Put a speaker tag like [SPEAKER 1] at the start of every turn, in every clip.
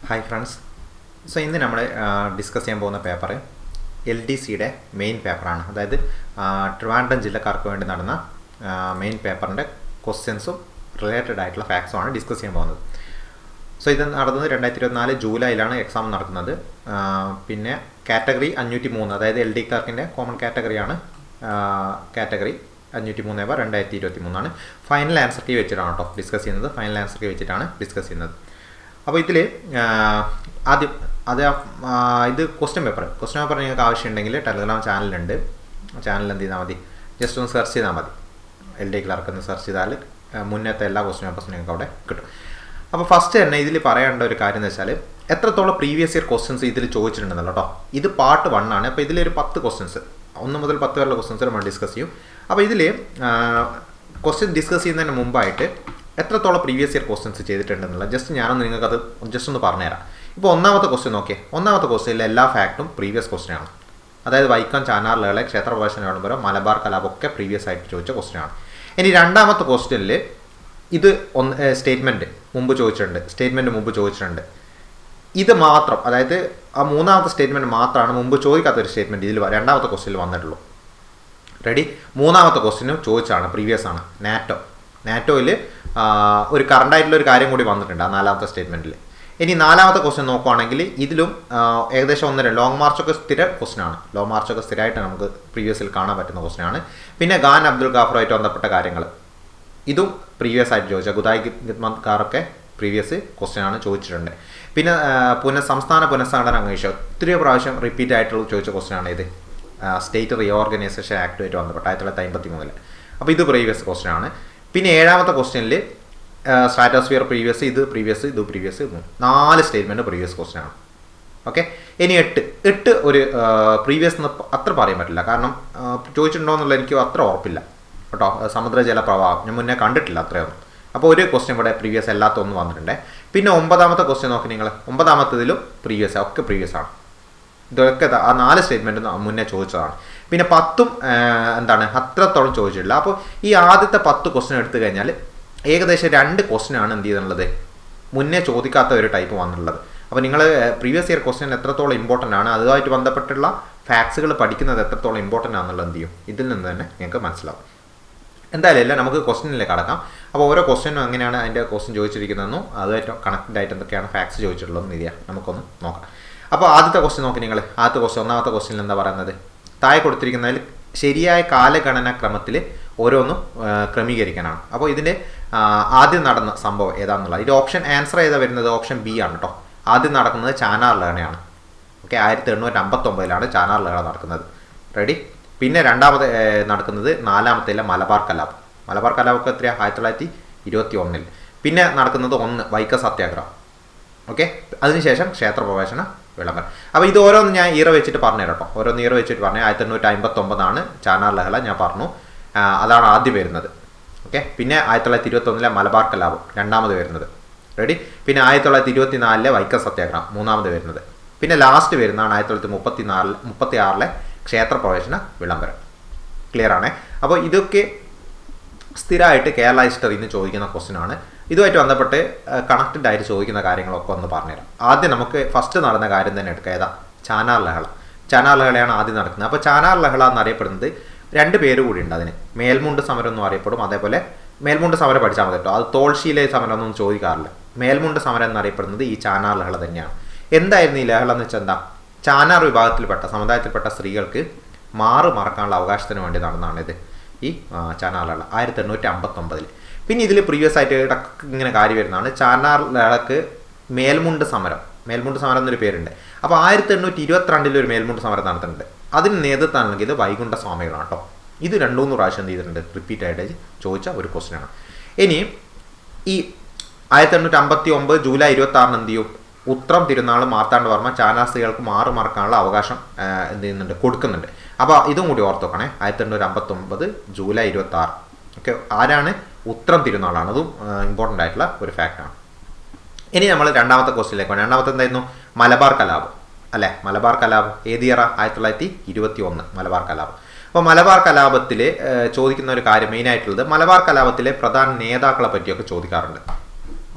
[SPEAKER 1] Hi friends. So ഇന്ന് നമ്മൾ discuss ചെയ്യാൻ പോകുന്ന പേപ്പർ LDCയുടെ മെയിൻ പേപ്പറാണ്. അതായത് ട്രിവാൻഡ്രം ജില്ലക്കാർക്ക് വേണ്ടി നടന്ന മെയിൻ പേപ്പറിൻ്റെ ക്വസ്റ്റ്യൻസും റിലേറ്റഡ് ആയിട്ടുള്ള ഫാക്ട്സുമാണ് ഡിസ്കസ് ചെയ്യാൻ പോകുന്നത്. സോ ഇത് നടന്നത് 2024 ജൂലൈയിലാണ് എക്സാം നടക്കുന്നത്. പിന്നെ കാറ്റഗറി 503, അതായത് LD ക്ലർക്കിൻ്റെ കോമൺ കാറ്റഗറിയാണ്. കാറ്റഗറി 503/2023 ഫൈനൽ ആൻസർ കീ വെച്ചിട്ടാണ് കേട്ടോ ഡിസ്കസ് ചെയ്യുന്നത്. ഫൈനൽ ആൻസർ കീ വെച്ചിട്ടാണ് ഡിസ്കസ് ചെയ്യുന്നത്. അപ്പോൾ ഇതിൽ ആദ്യം ഇത് ക്വസ്റ്റ്യൻ പേപ്പർ നിങ്ങൾക്ക് ആവശ്യമുണ്ടെങ്കിൽ ടെലഗ്രാം ചാനലുണ്ട്. ചാനൽ എന്ത് ചെയ്താൽ മതി, ജസ്റ്റ് ഒന്ന് സെർച്ച് ചെയ്താൽ മതി. LD ക്ലർക്ക് എന്ന് സെർച്ച് ചെയ്താൽ മുന്നത്തെ എല്ലാ ക്വസ്റ്റ്യൻ പേപ്പേഴ്സും നിങ്ങൾക്ക് അവിടെ കിട്ടും. അപ്പോൾ ഫസ്റ്റ് തന്നെ ഇതിൽ പറയേണ്ട ഒരു കാര്യം എന്ന് വെച്ചാൽ എത്രത്തോളം പ്രീവിയസ് ഇയർ ക്വസ്റ്റ്യൻസ് ഇതിൽ ചോദിച്ചിട്ടുണ്ടെന്നല്ലോ കേട്ടോ. ഇത് പാർട്ട് 1 ആണ്. അപ്പോൾ ഇതിലൊരു 10 ക്വസ്റ്റ്യൻസ്, 1 മുതൽ 10 വരെയുള്ള ക്വസ്റ്റ്യൻസ് നമ്മൾ ഡിസ്കസ് ചെയ്യും. അപ്പോൾ ഇതിൽ ക്വസ്റ്റ്യൻ ഡിസ്കസ് ചെയ്യുന്നതിന് മുമ്പായിട്ട് എത്രത്തോളം പ്രീവിയസ് ഇയർ ക്വസ്റ്റ്യൻസ് ചെയ്തിട്ടുണ്ടെന്നുള്ള ജസ്റ്റ് ഞാനൊന്ന് നിങ്ങൾക്കത് ജസ്റ്റ് ഒന്ന് പറഞ്ഞുതരാം. ഇപ്പോൾ ഒന്നാമത്തെ ക്വസ്റ്റ്യൻ നോക്കിയേ. ഒന്നാമത്തെ ക്വസ്റ്റ്യനിലെ എല്ലാ ഫാക്റ്റും പ്രീവിയസ് ക്വസ്റ്റ്യൻ ആണ്. അതായത് വൈക്കം, ചാനാർ, ലേള, ക്ഷേത്രപ്രവേശന വിളംബരം, മലബാർ കലാപമൊക്കെ പ്രീവിയസ് ആയിട്ട് ചോദിച്ച ക്വസ്റ്റ്യൻ ആണ്. ഇനി രണ്ടാമത്തെ ക്വസ്റ്റ്യനിൽ ഇത് സ്റ്റേറ്റ്മെൻറ്റ് മുമ്പ് ചോദിച്ചിട്ടുണ്ട്. ഇത് മാത്രം, അതായത് ആ മൂന്നാമത്തെ സ്റ്റേറ്റ്മെൻറ്റ് മാത്രമാണ് മുമ്പ് ചോദിക്കാത്തൊരു സ്റ്റേറ്റ്മെൻറ്റ് ഇതിൽ രണ്ടാമത്തെ ക്വസ്റ്റ്യനിൽ വന്നിട്ടുള്ളൂ. റെഡി. മൂന്നാമത്തെ ക്വസ്റ്റ്യനും ചോദിച്ചാണ്, പ്രീവിയസ് ആണ്. നാറ്റോയിൽ ഒരു കറണ്ടായിട്ടുള്ള ഒരു കാര്യം കൂടി വന്നിട്ടുണ്ട് ആ നാലാമത്തെ സ്റ്റേറ്റ്മെൻറ്റിൽ. ഇനി നാലാമത്തെ ക്വസ്റ്റ്യൻ നോക്കുവാണെങ്കിൽ ഇതിലും ഏകദേശം 1-2 ലോങ് മാർച്ചൊക്കെ സ്ഥിര ക്വസ്റ്റ്യൻ ആണ്. ലോങ് മാർച്ചൊക്കെ സ്ഥിരമായിട്ട് നമുക്ക് പ്രീവിയസിൽ കാണാൻ പറ്റുന്ന ക്വസ്റ്റ്യൻ ആണ്. പിന്നെ ഖാൻ അബ്ദുൽ ഗാഫറുമായിട്ട് ബന്ധപ്പെട്ട കാര്യങ്ങൾ ഇതും പ്രീവിയസ് ആയിട്ട് ചോദിച്ചാൽ ഗുദായ് ഖിദ്മത്കാരൊക്കെ പ്രീവിയസ് ക്വസ്റ്റ്യൻ ആണ് ചോദിച്ചിട്ടുണ്ട്. പിന്നെ സംസ്ഥാന പുനഃസംഘടന അംഗീകരിച്ച ഒത്തിരി പ്രാവശ്യം റിപ്പീറ്റ് ആയിട്ടുള്ള ചോദിച്ച ക്വസ്റ്റ്യൻ ആണ് ഇത് സ്റ്റേറ്റ് റീഓർഗനൈസേഷൻ ആക്ടുമായിട്ട് ബന്ധപ്പെട്ട 1953. അപ്പോൾ ഇത് പ്രീവിയസ് ക്വസ്റ്റ്യൻ ആണ്. പിന്നെ ഏഴാമത്തെ ക്വസ്റ്റ്യനിൽ സ്ട്രാറ്റോസ്ഫിയർ പ്രീവിയസ്, ഇത് പ്രീവിയസ്, 4 സ്റ്റേറ്റ്മെൻറ്റ് പ്രീവിയസ് ക്വസ്റ്റ്യൻ ആണ്. ഓക്കെ. ഇനി 8 ഒരു പ്രീവിയസ് എന്ന് അത്ര പറയാൻ പറ്റില്ല, കാരണം ചോദിച്ചിട്ടുണ്ടോ എന്നുള്ള എനിക്ക് അത്ര ഉറപ്പില്ല കേട്ടോ. സമുദ്രജല പ്രവാഹം ഞാൻ മുന്നേ കണ്ടിട്ടില്ല അത്രയൊന്നും. അപ്പോൾ ഒരു ക്വസ്റ്റ്യൻ ഇവിടെ പ്രീവിയസ് അല്ലാത്തൊന്നും വന്നിട്ടുണ്ട്. പിന്നെ 9ാമത്തെ ക്വസ്റ്റ്യൻ നോക്കി നിങ്ങൾ. 9ാമത്തേതിലും പ്രീവിയസ്, ഒക്കെ പ്രീവിയസ് ആണ്. ഇതൊക്കെ ആ 4 സ്റ്റേറ്റ്മെൻറ്റ് മുന്നേ ചോദിച്ചതാണ്. പിന്നെ 10ഉം അത്രത്തോളം ചോദിച്ചിട്ടില്ല. അപ്പോൾ ഈ ആദ്യത്തെ 10 ക്വസ്റ്റ്യൻ എടുത്തു കഴിഞ്ഞാൽ ഏകദേശം 2 ക്വസ്റ്റ്യൻ ആണ് എന്ത് ചെയ്തിട്ടുള്ളത്, മുന്നേ ചോദിക്കാത്ത ഒരു ടൈപ്പ് വന്നിട്ടുള്ളത്. അപ്പോൾ നിങ്ങൾ പ്രീവിയസ് ഇയർ ക്വസ്റ്റ്യൻ എത്രത്തോളം ഇമ്പോർട്ടൻ്റ് ആണ്, അതുമായിട്ട് ബന്ധപ്പെട്ടുള്ള ഫാക്ട്സുകൾ പഠിക്കുന്നത് എത്രത്തോളം ഇമ്പോർട്ടൻ്റ് ആണെന്നുള്ളത് എന്ത് ചെയ്യും, ഇതിൽ നിന്ന് തന്നെ നിങ്ങൾക്ക് മനസ്സിലാവും. എന്തായാലും നമുക്ക് ക്വസ്റ്റ്യനിലേക്ക് കടക്കാം. അപ്പോൾ ഓരോ ക്വസ്റ്റ്യനും എങ്ങനെയാണ് അതിൻ്റെ ക്വസ്റ്റ്യൻ ചോദിച്ചിരിക്കുന്നതെന്നും അതുമായിട്ട് കണക്റ്റഡ് ആയിട്ട് എന്തൊക്കെയാണ് ഫാക്ട്സ് ചോദിച്ചിട്ടുള്ളതെന്ന് ഇതിയാ നമുക്കൊന്ന് നോക്കാം. അപ്പോൾ ആദ്യത്തെ ക്വസ്റ്റ്യൻ നോക്കി നിങ്ങൾ. ആദ്യത്തെ ക്വസ്റ്റ്യൻ, 1ാമത്തെ ക്വസ്റ്റ്യനിൽ എന്താ പറയുന്നത്, താഴെ കൊടുത്തിരിക്കുന്നതിൽ ശരിയായ കാലഗണന ക്രമത്തിൽ ഓരോന്നും ക്രമീകരിക്കാനാണ്. അപ്പോൾ ഇതിൻ്റെ ആദ്യം നടന്ന സംഭവം ഏതാണെന്നുള്ളത്, ഇത് ഓപ്ഷൻ ആൻസർ ഏതാ വരുന്നത്, ഓപ്ഷൻ ബി ആണ് കേട്ടോ. ആദ്യം നടക്കുന്നത് ചാനാർ ലഹളയാണ്. ഓക്കെ. 1859 ചാനാർ ലഹള നടക്കുന്നത്. റെഡി. പിന്നെ രണ്ടാമത് നടക്കുന്നത് 4ാമത്തേലെ മലബാർ കലാപം. മലബാർ കലാപമൊക്കെ എത്രയാണ്, 1921. പിന്നെ നടക്കുന്നത് 1 വൈക്കം സത്യാഗ്രഹം. ഓക്കെ. അതിനുശേഷം ക്ഷേത്രപ്രവേശന വിളംബരം. അപ്പോൾ ഇത് ഓരോന്ന് ഞാൻ ഈറ വെച്ചിട്ട് പറഞ്ഞു കേട്ടോ. ഓരോന്ന് ഈറ വെച്ചിട്ട് പറഞ്ഞു. 1859 ചാനാർ ലഹള ഞാൻ പറഞ്ഞു, അതാണ് ആദ്യം വരുന്നത്. ഓക്കെ. പിന്നെ 1921 മലബാർ കലാപം രണ്ടാമത് വരുന്നത്. റെഡി. പിന്നെ 1924 വൈക്കം സത്യാഗ്രഹം മൂന്നാമത് വരുന്നത്. പിന്നെ ലാസ്റ്റ് വരുന്നതാണ് 1936 ക്ഷേത്രപ്രവേശന വിളംബരം. ക്ലിയർ ആണേ. അപ്പോൾ ഇതൊക്കെ സ്ഥിരമായിട്ട് കേരള ഹിസ്റ്ററിയിൽ നിന്ന് ചോദിക്കുന്ന ക്വസ്റ്റ്യൻ ആണ്. ഇതുമായിട്ട് ബന്ധപ്പെട്ട് കണക്റ്റഡ് ആയിട്ട് ചോദിക്കുന്ന കാര്യങ്ങളൊക്കെ ഒന്ന് പറഞ്ഞുതരാം. ആദ്യം നമുക്ക് ഫസ്റ്റ് നടന്ന കാര്യം തന്നെ എടുക്കുക. ഏതാ, ചാനാർ ലഹള. ചാനാർ ലഹളയാണ് ആദ്യം നടക്കുന്നത്. അപ്പോൾ ചാനാർ ലഹള എന്നറിയപ്പെടുന്നത് 2 പേര് കൂടി ഉണ്ട് അതിന്. മേൽമുണ്ട് സമരം എന്നും അറിയപ്പെടും. അതേപോലെ മേൽമുണ്ട് സമരം പഠിച്ചാൽ മതി കേട്ടോ. അത് തോൾശീലെ സമരം ഒന്നും ചോദിക്കാറില്ല. മേൽമുണ്ട് സമരം എന്നറിയപ്പെടുന്നത് ഈ ചാനാർ ലഹള തന്നെയാണ്. എന്തായിരുന്നു ഈ ലഹള എന്ന് വെച്ചാൽ എന്താ, ചാനാർ വിഭാഗത്തിൽപ്പെട്ട സമുദായത്തിൽപ്പെട്ട സ്ത്രീകൾക്ക് മാറ് മറക്കാനുള്ള അവകാശത്തിന് വേണ്ടി നടന്നതാണ് ഇത് ഈ ചാനാർ ലഹള 1859. പിന്നെ ഇതിൽ പ്രീവിയസ് ആയിട്ട് ഇങ്ങനെ കാര്യം വരുന്നതാണ്. ചാനാർ ലഹളക്ക് മേൽമുണ്ട് സമരം എന്നൊരു പേരുണ്ട്. അപ്പോൾ 1822 ഒരു മേൽമുണ്ട് സമരം നടത്തുന്നുണ്ട്. അതിന് നേതൃത്വം നൽകിയത് വൈകുണ്ഠ സ്വാമികളാണ് കേട്ടോ. ഇത് 2-3 പ്രാവശ്യം എന്ത് ചെയ്തിട്ടുണ്ട്, റിപ്പീറ്റ് ആയിട്ട് ചോദിച്ച ഒരു ക്വസ്റ്റ്യൻ ആണ്. ഇനി ഈ 1859 ജൂലൈ 26 എന്ത് ചെയ്യും, ഉത്രം തിരുനാൾ മാർത്താണ്ഡവർമ്മ ചാനാർ സ്ത്രീകൾക്ക് മാറ് മറക്കാനുള്ള അവകാശം എന്ത് ചെയ്യുന്നുണ്ട്, കൊടുക്കുന്നുണ്ട്. അപ്പോൾ ഇതും കൂടി ഓർത്ത് നോക്കണേ. 1859 ജൂലൈ 26. ഓക്കെ. ആരാണ്, ഉത്രം തിരുനാളാണ്. അതും ഇമ്പോർട്ടൻ്റ് ആയിട്ടുള്ള ഒരു ഫാക്റ്റാണ്. ഇനി നമ്മൾ രണ്ടാമത്തെ ക്വസ്റ്റ്യനിലേക്ക് പോകണം. രണ്ടാമത്തെ എന്തായിരുന്നു, മലബാർ കലാപം അല്ലേ. മലബാർ കലാപം ഏത് ഇയറ, 1921 മലബാർ കലാപം. അപ്പോൾ മലബാർ കലാപത്തിൽ ചോദിക്കുന്ന ഒരു കാര്യം മെയിനായിട്ടുള്ളത്, മലബാർ കലാപത്തിലെ പ്രധാന നേതാക്കളെ പറ്റിയൊക്കെ ചോദിക്കാറുണ്ട്.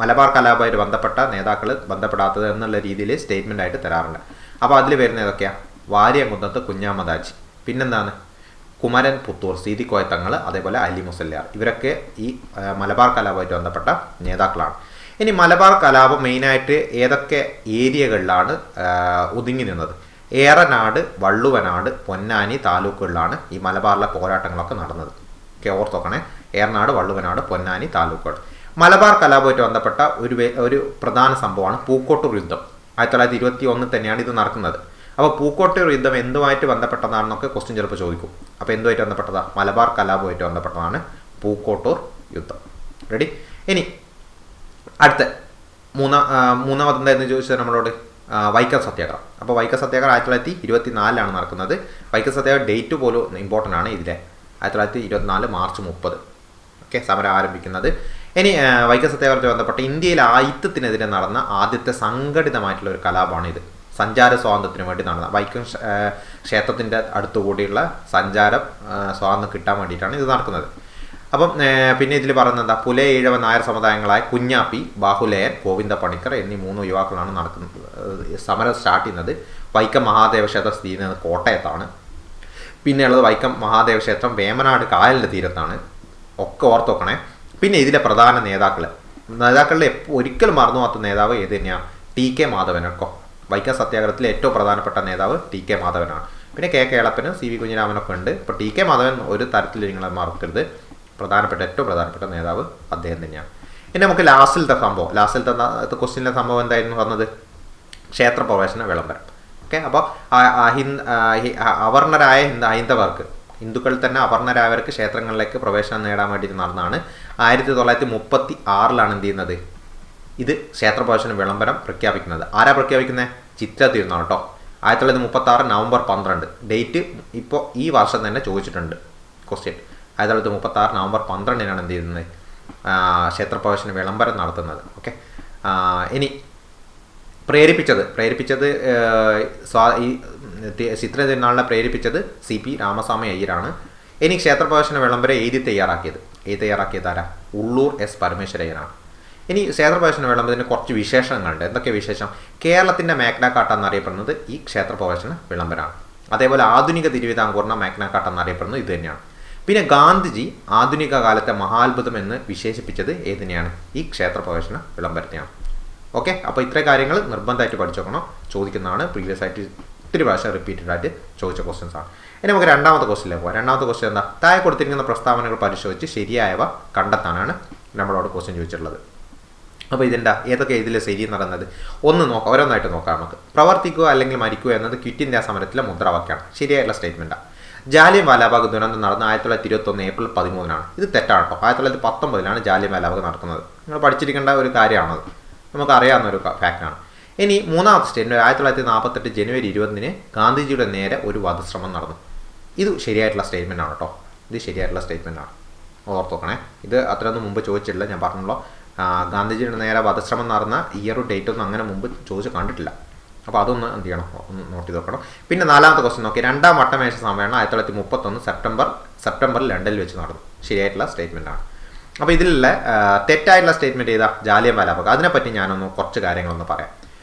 [SPEAKER 1] മലബാർ കലാപമായിട്ട് ബന്ധപ്പെട്ട നേതാക്കൾ ബന്ധപ്പെടാത്തത് എന്നുള്ള രീതിയിൽ സ്റ്റേറ്റ്മെൻ്റ് ആയിട്ട് തരാറുണ്ട്. അപ്പോൾ അതിൽ വരുന്ന ഏതൊക്കെയാണ്? വാര്യംകുന്നത്ത് കുഞ്ഞാമദാജി, പിന്നെന്താണ് കുമരൻ പുത്തൂർ സീതിക്കോയ തങ്ങൾ, അതേപോലെ അലി മുസല്യാർ. ഇവരൊക്കെ ഈ മലബാർ കലാപമായിട്ട് ബന്ധപ്പെട്ട നേതാക്കളാണ്. ഇനി മലബാർ കലാപം മെയിനായിട്ട് ഏതൊക്കെ ഏരിയകളിലാണ് ഒതുങ്ങി നിന്നത്? ഏറനാട്, വള്ളുവനാട്, പൊന്നാനി താലൂക്കുകളിലാണ് ഈ മലബാറിലെ പോരാട്ടങ്ങളൊക്കെ നടന്നത്. ഓക്കെ, ഓർത്തോക്കണേ. ഏറനാട്, വള്ളുവനാട്, പൊന്നാനി താലൂക്കുകൾ. മലബാർ കലാപമായിട്ട് ബന്ധപ്പെട്ട ഒരു പ്രധാന സംഭവമാണ് പൂക്കോട്ടൂർ യുദ്ധം. 1921 തന്നെയാണ് ഇത് നടക്കുന്നത്. അപ്പോൾ പൂക്കോട്ടൂർ യുദ്ധം എന്തുമായിട്ട് ബന്ധപ്പെട്ടതാണെന്നൊക്കെ ക്വസ്റ്റ്യൻ ചിലപ്പോൾ ചോദിക്കും. അപ്പോൾ എന്തുമായിട്ട് ബന്ധപ്പെട്ടതാണ്? മലബാർ കലാപമായിട്ട് ബന്ധപ്പെട്ടതാണ് പൂക്കോട്ടൂർ യുദ്ധം. റെഡി? ഇനി അടുത്ത മൂന്നാമത് എന്തായിരുന്നു ചോദിച്ചത് നമ്മളോട്? വൈക്കം സത്യാഗ്രഹം. അപ്പോൾ വൈക്കം സത്യാഗ്രഹം 1924 നടക്കുന്നത്. വൈക്കം സത്യാഗ്രഹം ഡേറ്റ് പോലും ഇമ്പോർട്ടൻ്റ് ആണ് ഇതിലെ. 1924 മാർച്ച് 30. ഓക്കെ, സമരം ആരംഭിക്കുന്നത്. ഇനി വൈക്കം സത്യാഗ്രഹത്തിൽ ബന്ധപ്പെട്ട് ഇന്ത്യയിൽ ആയിത്തത്തിനെതിരെ നടന്ന ആദ്യത്തെ സംഘടിതമായിട്ടുള്ള ഒരു കലാപമാണ് ഇത്. സഞ്ചാര സ്വാതന്ത്ര്യത്തിന് വേണ്ടി നടന്ന വൈക്കം ക്ഷേത്രത്തിൻ്റെ അടുത്തുകൂടിയുള്ള സഞ്ചാരം സ്വാതന്ത്ര്യം കിട്ടാൻ വേണ്ടിയിട്ടാണ് ഇത് നടക്കുന്നത്. അപ്പം പിന്നെ ഇതിൽ പറയുന്നത് എന്താ? പുലയ, ഈഴവ, നായർ സമുദായങ്ങളായ കുഞ്ഞാപ്പി, ബാഹുലേയൻ, ഗോവിന്ദ പണിക്കർ എന്നീ 3 യുവാക്കളാണ് സമരം സ്റ്റാർട്ട് ചെയ്യുന്നത്. വൈക്കം മഹാദേവ ക്ഷേത്രം സ്ഥിതി ചെയ്യുന്നത് കോട്ടയത്താണ്. പിന്നെയുള്ളത് വൈക്കം മഹാദേവ ക്ഷേത്രം വേമനാട് കായലിൻ്റെ തീരത്താണ്. ഒക്കെ ഓർത്തോക്കണേ. പിന്നെ ഇതിലെ പ്രധാന നേതാക്കളിൽ ഒരിക്കലും മറന്നു പോകാത്ത നേതാവ് ഏത് തന്നെയാണ്? ടി.കെ. മാധവനൊക്കെ. വൈക്കം സത്യാഗ്രഹത്തിലെ ഏറ്റവും പ്രധാനപ്പെട്ട നേതാവ് ടി.കെ. മാധവനാണ്. പിന്നെ കെ കേളപ്പനും സി.വി. കുഞ്ഞിരാമനൊക്കെ ഉണ്ട്. ഇപ്പോൾ ടി.കെ. മാധവൻ ഒരു തരത്തിൽ നിങ്ങൾ മറക്കരുത്. ഏറ്റവും പ്രധാനപ്പെട്ട നേതാവ് അദ്ദേഹം തന്നെയാണ്. ഇനി നമുക്ക് ലാസ്റ്റിലത്തെ ക്വസ്റ്റ്യനിലെ സംഭവം എന്തായിരുന്നു വന്നത്? ക്ഷേത്രപ്രവേശന വിളംബരം. ഓക്കെ, അപ്പോൾ അവർണരായ ഹൈന്ദവർക്ക്, ഹിന്ദുക്കളിൽ തന്നെ അവർണരായവർക്ക് ക്ഷേത്രങ്ങളിലേക്ക് പ്രവേശനം നേടാൻ വേണ്ടിയിട്ട് നടന്നതാണ്. 1936 എന്ത് ചെയ്യുന്നത്? ഇത് ക്ഷേത്രപ്രവേശന വിളംബരം പ്രഖ്യാപിക്കുന്നത്. ആരാ പ്രഖ്യാപിക്കുന്നത്? ചിത്ര തിരുനാൾ കേട്ടോ. 1936 നവംബർ 12. ഡേറ്റ് ഇപ്പോൾ ഈ വർഷം തന്നെ ചോദിച്ചിട്ടുണ്ട് ക്വസ്റ്റ്യൻ. 1936 നവംബർ 12 എന്ത് ചെയ്യുന്നത്? ക്ഷേത്രപ്രവേശന വിളംബരം നടത്തുന്നത്. ഓക്കെ, ഇനി പ്രേരിപ്പിച്ചത് ഈ ചിത്ര തിരുനാളിനെ പ്രേരിപ്പിച്ചത് CP രാമസ്വാമി അയ്യരാണ്. ഇനി ക്ഷേത്രപ്രവേശന വിളംബരം എഴുതി തയ്യാറാക്കിയത് ആരാ? ഉള്ളൂർ S. പരമേശ്വരയ്യനാണ്. ഇനി ക്ഷേത്രപ്രവേശന വിളംബരത്തിന് കുറച്ച് വിശേഷങ്ങളുണ്ട്. എന്തൊക്കെ വിശേഷം? കേരളത്തിൻ്റെ മാഗ്ന കാർട്ട എന്നറിയപ്പെടുന്നത് ഈ ക്ഷേത്രപ്രവേശന വിളംബരമാണ്. അതേപോലെ ആധുനിക തിരുവിതാംകൂറിൻ്റെ മാഗ്ന കാർട്ട എന്നറിയപ്പെടുന്നത് ഇത് തന്നെയാണ്. പിന്നെ ഗാന്ധിജി ആധുനിക കാലത്തെ മഹാത്ഭുതം എന്ന് വിശേഷിപ്പിച്ചത് ഏതിനെയാണ്? ഈ ക്ഷേത്രപ്രവേശന വിളംബരത്തെയാണ്. ഓക്കെ, അപ്പോൾ ഇത്രയും കാര്യങ്ങൾ നിർബന്ധമായിട്ട് പഠിച്ചു നോക്കണം. ചോദിക്കുന്നതാണ്. പ്രീവിയസ് ആയിട്ട് ഒത്തിരി പ്രാവശ്യം റിപ്പീറ്റഡ് ആയിട്ട് ചോദിച്ച ക്വസ്റ്റ്യൻസ് ആണ്. ഇനി നമുക്ക് രണ്ടാമത്തെ ക്വസ്റ്റ്യനിലേക്ക് പോകാം. രണ്ടാമത്തെ ക്വസ്റ്റ്യൻ എന്താ? താഴെ കൊടുത്തിരിക്കുന്ന പ്രസ്താവനകൾ പരിശോധിച്ച് ശരിയായവ കണ്ടെത്താനാണ് നമ്മളോട് ക്വസ്റ്റ്യൻ ചോദിച്ചിട്ടുള്ളത്. അപ്പോൾ ഏതൊക്കെ ഇതിൽ ശരി നടന്നത് ഓരോന്നായിട്ട് നോക്കാം നമുക്ക്. പ്രവർത്തിക്കുക അല്ലെങ്കിൽ മരിക്കുക എന്നത് ക്വിറ്റ് ഇന്ത്യ സമരത്തിലെ മുദ്രാവാക്യമാണ്. ശരിയായിട്ടുള്ള സ്റ്റേറ്റ്മെൻറ്റാണ്. ജാലിയൻ വാലാബാഗ് ദുരന്തം നടന്ന 1921 ഏപ്രിൽ 13 ഇത് തെറ്റാണ് കേട്ടോ. 1919 ജാലിയൻ വാലാബാഗ് നടക്കുന്നത്. നിങ്ങൾ പഠിച്ചിരിക്കേണ്ട ഒരു കാര്യമാണത്. നമുക്കറിയാവുന്ന ഒരു ഫാക്റ്റാണ്. ഇനി മൂന്നാമത്തെ സ്റ്റേറ്റ്മെൻറ്റ് 1948 ജനുവരി 20 ഗാന്ധിജിയുടെ നേരെ ഒരു വധശ്രമം നടന്നു. ഇത് ശരിയായിട്ടുള്ള സ്റ്റേറ്റ്മെൻ്റ് ആണ് കേട്ടോ. ഇത് ശരിയായിട്ടുള്ള സ്റ്റേറ്റ്മെൻ്റ് ആണ്. ഓർത്തോക്കണേ. ഇത് അത്രയൊന്നും മുമ്പ് ചോദിച്ചിട്ടില്ല. ഞാൻ പറഞ്ഞല്ലോ, ഗാന്ധിജിയുടെ നേരെ വധശ്രമം നടന്ന ഇയറും ഡേറ്റൊന്നും അങ്ങനെ മുമ്പ് ചോദിച്ച് കണ്ടിട്ടില്ല. അപ്പോൾ അതൊന്ന് എന്ത് ചെയ്യണം? ഒന്ന് നോട്ട് ചെയ്ത് നോക്കണം. പിന്നെ നാലാമത്തെ ക്വസ്റ്റ്യൻ നോക്കി. രണ്ടാം വട്ടമേശ സമ്മേളനം 1931 സെപ്റ്റംബറിൽ ലണ്ടനിൽ വെച്ച് നടന്നു. ശരിയായിട്ടുള്ള സ്റ്റേറ്റ്മെൻ്റ് ആണ്. അപ്പോൾ ഇതിലുള്ള തെറ്റായിട്ടുള്ള സ്റ്റേറ്റ്മെൻറ്റ് ചെയ്താൽ ജാലിയൻ വാലാബാഗ്. അതിനെപ്പറ്റി ഞാനൊന്ന് കുറച്ച് കാര്യങ്ങളൊന്ന് പറയാം.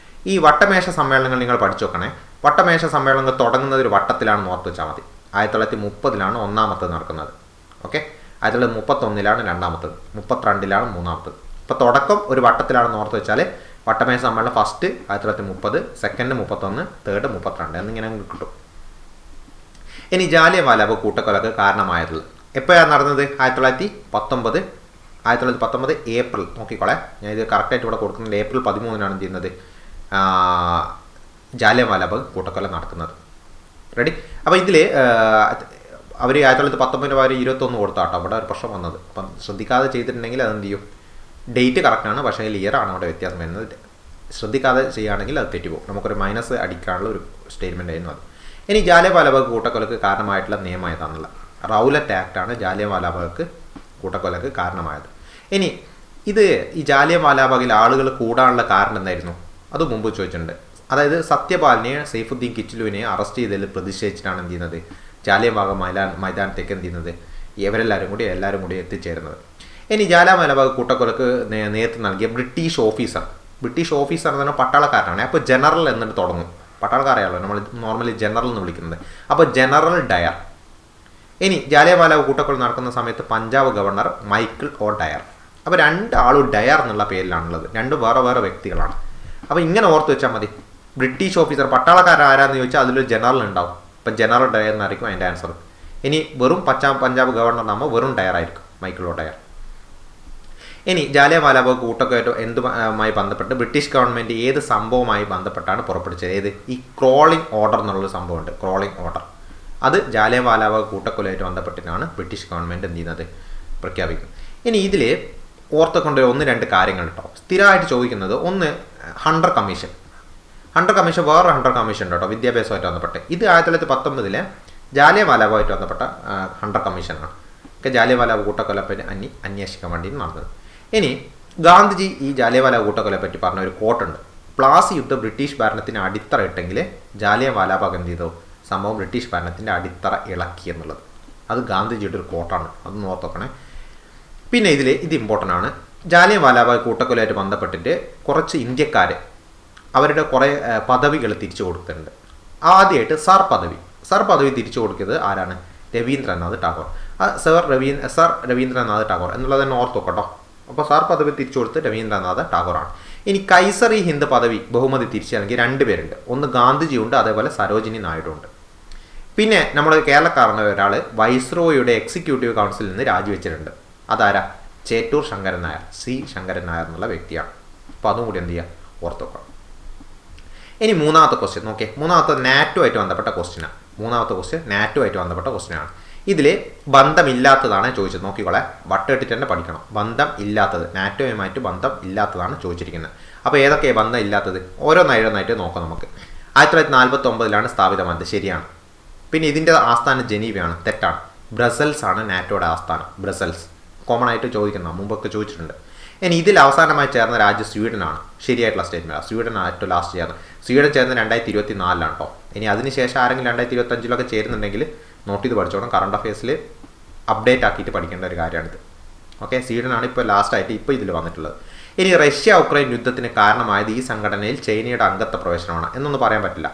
[SPEAKER 1] ഈ വട്ടമേശ സമ്മേളനങ്ങൾ നിങ്ങൾ പഠിച്ചു നോക്കണേ. വട്ടമേശ സമ്മേളനങ്ങൾ തുടങ്ങുന്നത് ഒരു വട്ടത്തിലാണെന്ന് ഓർത്ത് വെച്ചാൽ മതി. 1930 ഒന്നാമത്തത് നടക്കുന്നത്. ഓക്കെ, 1931 രണ്ടാമത്തത്, 32 മൂന്നാമത്തത്. ഇപ്പോൾ തുടക്കം ഒരു വട്ടത്തിലാണെന്ന് ഓർത്ത് വെച്ചാൽ വട്ടമേശ സമ്മേളനം ഫസ്റ്റ് 1930, സെക്കൻഡ് 31, തേർഡ് 32 എന്നിങ്ങനെ കിട്ടും. ഇനി ജാലിയൻ വാലാബാഗ് കൂട്ടക്കൊലക്ക് കാരണമായിട്ടുള്ളത് എപ്പോഴാണ് നടന്നത്? 1919 ഏപ്രിൽ. നോക്കിക്കോളെ, ഞാൻ ഇത് കറക്റ്റായിട്ട് ഇവിടെ കൊടുക്കുന്നുണ്ട്. ഏപ്രിൽ 13 എന്ത് ചെയ്യുന്നത്? ജാലിയൻ വാലാബാഗ് കൂട്ടക്കൊല നടക്കുന്നത്. റെഡി? അപ്പോൾ ഇതിൽ അവർ 1919 പകരം 21 കൊടുത്താട്ടോ. അവിടെ ഒരു പ്രശ്നം വന്നത്. അപ്പം ശ്രദ്ധിക്കാതെ ചെയ്തിട്ടുണ്ടെങ്കിൽ അതെന്ത് ചെയ്യും? ഡേറ്റ് കറക്റ്റാണ്, പക്ഷേ ഇയറാണ് അവിടെ വ്യത്യാസം വരുന്നത്. ശ്രദ്ധിക്കാതെ ചെയ്യുകയാണെങ്കിൽ അത് തെറ്റിപ്പോകും. നമുക്കൊരു മൈനസ് അടിക്കാനുള്ള ഒരു സ്റ്റേറ്റ്മെൻ്റ് ആയിരുന്നു അത്. ഇനി ജാലിയൻ വാലാബാഗ് കൂട്ടക്കൊലക്ക് കാരണമായിട്ടുള്ള നിയമം ഏതാണെന്നുള്ള റൗലറ്റ് ആക്റ്റാണ് ജാലിയൻ വാലാബാഗ് കൂട്ടക്കൊലക്ക് കാരണമായത്. ഇനി ഈ ജാലിയൻ വാലാബാഗിൽ ആളുകൾ കൂടാനുള്ള കാരണം എന്തായിരുന്നു? അത് മുമ്പ് ചോദിച്ചിട്ടുണ്ട്. അതായത് സത്യപാലിനെയും സൈഫുദ്ദീൻ കിച്ലുവിനെയും അറസ്റ്റ് ചെയ്തതിൽ പ്രതിഷേധിച്ചിട്ടാണ് എന്ത് ചെയ്യുന്നത്? ജാലിയൻ വാലാബാഗ് മൈതാനത്തേക്ക് എന്ത് ചെയ്യുന്നത്? എല്ലാവരും കൂടി എത്തിച്ചേരുന്നത്. ഇനി ജാലിയൻവാലാബാഗ് കൂട്ടക്കൊലക്ക് നേതൃത്വം നൽകിയ ബ്രിട്ടീഷ് ഓഫീസർ എന്ന് പറഞ്ഞാൽ പട്ടാളക്കാരനാണ്. അപ്പോൾ ജനറൽ എന്നിട്ട് തുടങ്ങും. പട്ടാളക്കാരെയാണല്ലോ നമ്മൾ നോർമലി ജനറൽ എന്ന് വിളിക്കുന്നത്. അപ്പോൾ ജനറൽ ഡയർ. ഇനി ജാലിയൻവാലാബാഗ് കൂട്ടക്കൊല നടക്കുന്ന സമയത്ത് Punjab governor Michael O Dyer. അപ്പോൾ രണ്ടാളും ഡയർ എന്നുള്ള പേരിലാണുള്ളത്. രണ്ടും വേറെ വേറെ വ്യക്തികളാണ്. അപ്പോൾ ഇങ്ങനെ ഓർത്ത് വെച്ചാൽ മതി. ബ്രിട്ടീഷ് ഓഫീസർ പട്ടാളക്കാരൻ ആരാന്ന് ചോദിച്ചാൽ അതിലൊരു ജനറൽ ഉണ്ടാവും. അപ്പം ജനറൽ ഡയർ എന്നായിരിക്കും അതിൻ്റെ ആൻസർ. ഇനി വെറും പഞ്ചാബ് ഗവർണർ ആകുമ്പോൾ വെറും ഡയർ ആയിരിക്കും, മൈക്കിൾ ഒ ഡയർ. ഇനി ജാലിയൻവാലാബാഗ് കൂട്ടക്കൊല എന്തുമായി ബന്ധപ്പെട്ട് ബ്രിട്ടീഷ് ഗവൺമെൻറ് ഏത് സംഭവവുമായി ബന്ധപ്പെട്ടാണ് പുറപ്പെടുവിച്ചത്? ഏത്? ഈ ക്രോളിംഗ് ഓർഡർ എന്നുള്ളൊരു സംഭവമുണ്ട്. ക്രോളിംഗ് ഓർഡർ അത് ജാലിയൻവാലാബാഗ് കൂട്ടക്കൊലയായിട്ട് ബന്ധപ്പെട്ടിട്ടാണ് ബ്രിട്ടീഷ് ഗവൺമെൻറ് എന്ത് ചെയ്യുന്നത്? പ്രഖ്യാപിക്കുന്നത്. ഇനി ഇതിൽ ഓർത്തുകൊണ്ട് 1-2 കാര്യങ്ങൾ കേട്ടോ സ്ഥിരമായിട്ട് ചോദിക്കുന്നത്. ഒന്ന്, ഹണ്ടർ കമ്മീഷൻ. വേറെ ഹണ്ടർ കമ്മീഷൻ കേട്ടോ വിദ്യാഭ്യാസമായിട്ട് ബന്ധപ്പെട്ട്. ഇത് 1919 ജാലിയൻവാലാബാഗുമായിട്ട് ബന്ധപ്പെട്ട ഹണ്ടർ കമ്മീഷനാണ്. ജാലിയൻവാലാബാഗ് കൂട്ടക്കൊലപ്പറ്റി അന്വേഷിക്കാൻ വേണ്ടി നടന്നത്. ഇനി ഗാന്ധിജി ഈ ജാലിയൻവാലാബാഗ് കൂട്ടക്കൊലയെ പറ്റി പറഞ്ഞ ഒരു കോട്ടുണ്ട്. പ്ലാസി യുദ്ധം ബ്രിട്ടീഷ് ഭരണത്തിന് അടിത്തറ ഇട്ടെങ്കിൽ ജാലിയൻവാലാബാഗ് എന്ത് ചെയ്തു? സംഭവം ബ്രിട്ടീഷ് ഭരണത്തിൻ്റെ അടിത്തറ ഇളക്കി എന്നുള്ളത്. അത് ഗാന്ധിജിയുടെ ഒരു കോട്ടാണ്. അതൊന്ന് ഓർത്തോക്കണേ. പിന്നെ ഇത് ഇമ്പോർട്ടൻ്റ് ആണ്. ജാലിയൻവാലാബാഗ് കൂട്ടക്കൊലയായിട്ട് ബന്ധപ്പെട്ടിട്ട് കുറച്ച് ഇന്ത്യക്കാർ അവരുടെ കുറേ പദവികൾ തിരിച്ചു കൊടുത്തിട്ടുണ്ട്. ആദ്യമായിട്ട് സർ പദവി തിരിച്ചു കൊടുക്കുന്നത് ആരാണ്? രവീന്ദ്രനാഥ് ടാഗോർ. സർ രവീന്ദ്രനാഥ് ടാഗോർ എന്നുള്ളത് തന്നെ ഓർത്ത് വെക്കട്ടോ. അപ്പോൾ സർ പദവി തിരിച്ചു കൊടുത്ത് രവീന്ദ്രനാഥ് ടാഗോറാണ്. ഇനി കൈസറി ഹിന്ദ് പദവി ബഹുമതി തിരിച്ചു നൽകി 2 പേരുണ്ട്. ഒന്ന് ഗാന്ധിജിയുണ്ട്, അതേപോലെ സരോജിനി നായിഡുണ്ട്. പിന്നെ നമ്മുടെ കേരളക്കാരനായ ഒരാൾ വൈസ്രോയുടെ എക്സിക്യൂട്ടീവ് കൗൺസിലിൽ നിന്ന് രാജിവെച്ചിട്ടുണ്ട്. അതാരാ? ചേറ്റൂർ ശങ്കരൻ നായർ, ശങ്കരൻ നായർ എന്നുള്ള വ്യക്തിയാണ്. അപ്പോൾ അതും കൂടി എന്ത് ചെയ്യുക? ഓർത്ത് വെക്കണം. ഇനി മൂന്നാമത്തെ ക്വസ്റ്റ്യൻ നോക്കിയേ. മൂന്നാമത്തെ നാറ്റോ ആയിട്ട് ബന്ധപ്പെട്ട ക്വസ്റ്റ്യനാണ്. ഇതിൽ ബന്ധമില്ലാത്തതാണ് ചോദിച്ചത്. നോക്കിക്കോളെ, വട്ടിട്ട് തന്നെ പഠിക്കണം. ബന്ധം ഇല്ലാത്തത്, നാറ്റോയുമായിട്ട് ബന്ധം ഇല്ലാത്തതാണ് ചോദിച്ചിരിക്കുന്നത്. അപ്പോൾ ഏതൊക്കെയാണ് ബന്ധം ഇല്ലാത്തത്? ഓരോന്നായിട്ട് നോക്കാം നമുക്ക്. 1949 സ്ഥാപിതമായത്. ശരിയാണ്. പിന്നെ ഇതിൻ്റെ ആസ്ഥാനം ജനീവയാണ്. തെറ്റാണ്. ബ്രസൽസ് ആണ് നാറ്റോയുടെ ആസ്ഥാനം. ബ്രസൽസ് കോമൺ ആയിട്ട് ചോദിക്കുന്ന, മുമ്പൊക്കെ ചോദിച്ചിട്ടുണ്ട്. ഇനി ഇതിൽ അവസാനമായി ചേർന്ന രാജ്യം സ്വീഡനാണ്. ശരിയായിട്ടുള്ള സ്റ്റേറ്റ്മെൻറ്റ്. സ്വീഡൻ ഏറ്റവും ലാസ്റ്റ് ചേർന്ന്. സ്വീഡൻ ചേർന്ന് 2024 കേട്ടോ. ഇനി അതിനുശേഷം ആരെങ്കിലും 2025 ചേരുന്നുണ്ടെങ്കിൽ നോട്ട് ചെയ്ത് പഠിച്ചോണം. കറണ്ട് അഫയേഴ്സിൽ അപ്ഡേറ്റ് ആക്കിയിട്ട് പഠിക്കേണ്ട ഒരു കാര്യമാണിത്. ഓക്കെ, സ്വീഡനാണ് ഇപ്പോൾ ലാസ്റ്റായിട്ട് ഇതിൽ വന്നിട്ടുള്ളത്. ഇനി റഷ്യ-ഉക്രൈൻ യുദ്ധത്തിന് കാരണമായത് ഈ സംഘടനയിൽ ചൈനയുടെ അംഗത്വ പ്രവേശനമാണ് എന്നൊന്നും പറയാൻ പറ്റില്ല.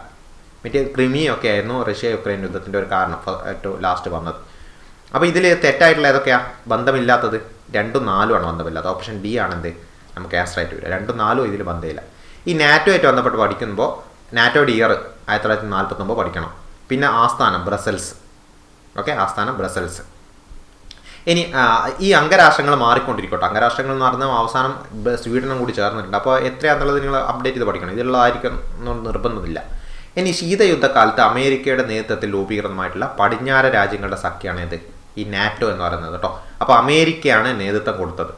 [SPEAKER 1] മറ്റേ ക്രിമിയൊക്കെ ആയിരുന്നു റഷ്യ-ഉക്രൈൻ യുദ്ധത്തിൻ്റെ ഒരു കാരണം ഏറ്റവും ലാസ്റ്റ് വന്നത്. അപ്പോൾ ഇതിൽ തെറ്റായിട്ടുള്ള ഏതൊക്കെയാണ് ബന്ധമില്ലാത്തത്? 2ഉം 4ഉം ആണ് ബന്ധമില്ലാത്തത്. ഓപ്ഷൻ ഡി ആണെന്ത് നമുക്ക് ആൻസർ ആയിട്ട് വരിക. 2ഉം 4ഉം ഇതിൽ ബന്ധമില്ല. ഈ നാറ്റോ ആയിട്ട് ബന്ധപ്പെട്ട് പഠിക്കുമ്പോൾ നാറ്റോയുടെ ഇയർ 1949 പഠിക്കണം. പിന്നെ ആസ്ഥാനം ബ്രസൽസ്. ഓക്കെ, ആസ്ഥാനം ബ്രസൽസ്. ഇനി ഈ അംഗരാഷ്ട്രങ്ങൾ മാറിക്കൊണ്ടിരിക്കട്ടെ. അംഗരാഷ്ട്രങ്ങൾ എന്ന് പറഞ്ഞാൽ അവസാനം സ്വീഡനും കൂടി ചേർന്നിട്ടുണ്ട്. അപ്പോൾ എത്രയാണെന്നുള്ളത് നിങ്ങൾ അപ്ഡേറ്റ് ചെയ്ത് പഠിക്കണം. ഇതിലുള്ളതായിരിക്കും നിർബന്ധമില്ല. ഇനി ശീതയുദ്ധകാലത്ത് അമേരിക്കയുടെ നേതൃത്വത്തിൽ രൂപീകൃതമായിട്ടുള്ള പടിഞ്ഞാറ് രാജ്യങ്ങളുടെ സഖ്യമാണ് ഇത് ഈ നാറ്റോ എന്ന് പറയുന്നത് കേട്ടോ. അപ്പോൾ അമേരിക്കയാണ് നേതൃത്വം കൊടുത്തത്.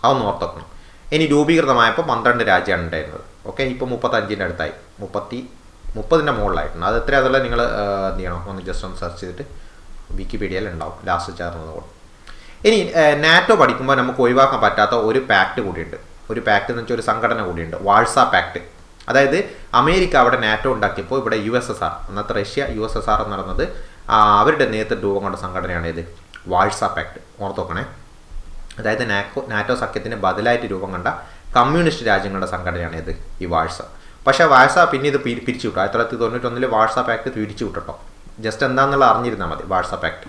[SPEAKER 1] അതൊന്ന് ഓർത്തോക്കണം. ഇനി രൂപീകൃതമായപ്പോൾ 12 രാജ്യമാണ് ഉണ്ടായിരുന്നത്. ഓക്കെ, ഇപ്പോൾ 35-ൻ്റെ അടുത്തായി. 30-ൻ്റെ മുകളിലായിട്ടുണ്ട്. അത് എത്രയാണെന്നുള്ളത് നിങ്ങൾ എന്ത് ചെയ്യണം? ഒന്ന് ജസ്റ്റ് ഒന്ന് സെർച്ച് ചെയ്തിട്ട് വിക്കിപീഡിയയിൽ ഉണ്ടാവും ലാസ്റ്റ് ചേർന്നത് കൊണ്ട്. ഇനി നാറ്റോ പഠിക്കുമ്പോൾ നമുക്ക് ഒഴിവാക്കാൻ പറ്റാത്ത ഒരു പാക്ട് കൂടിയുണ്ട്. ഒരു പാക്ട് എന്ന് വെച്ചാൽ ഒരു സംഘടന കൂടിയുണ്ട്, വാഴ്സ പാക്ട്. അതായത് അമേരിക്ക അവിടെ നാറ്റോ ഉണ്ടാക്കിയപ്പോൾ ഇവിടെ USSR, അന്നത്തെ റഷ്യ USSR എന്ന് പറയുന്നത് അവരുടെ നേതൃത്വം രൂപം കൊണ്ട സംഘടനയാണ് ഇത് വാഴ്സ പാക്ട്. ഓർത്തോക്കണേ. അതായത് നാറ്റോ സഖ്യത്തിന് ബദലായിട്ട് രൂപം കണ്ട കമ്മ്യൂണിസ്റ്റ് രാജ്യങ്ങളുടെ സംഘടനയാണ് ഇത് ഈ വാഴ്സ. പക്ഷേ വാഴ്സ പിന്നെ ഇത് പിരിച്ചു വിട്ടു. 1991 വാഴ്സ പാക്ട് പിരിച്ചു വിട്ടോ. ജസ്റ്റ് എന്താണെന്നുള്ള അറിഞ്ഞിരുന്നാൽ മതി വാഴ്സ പാക്ട്.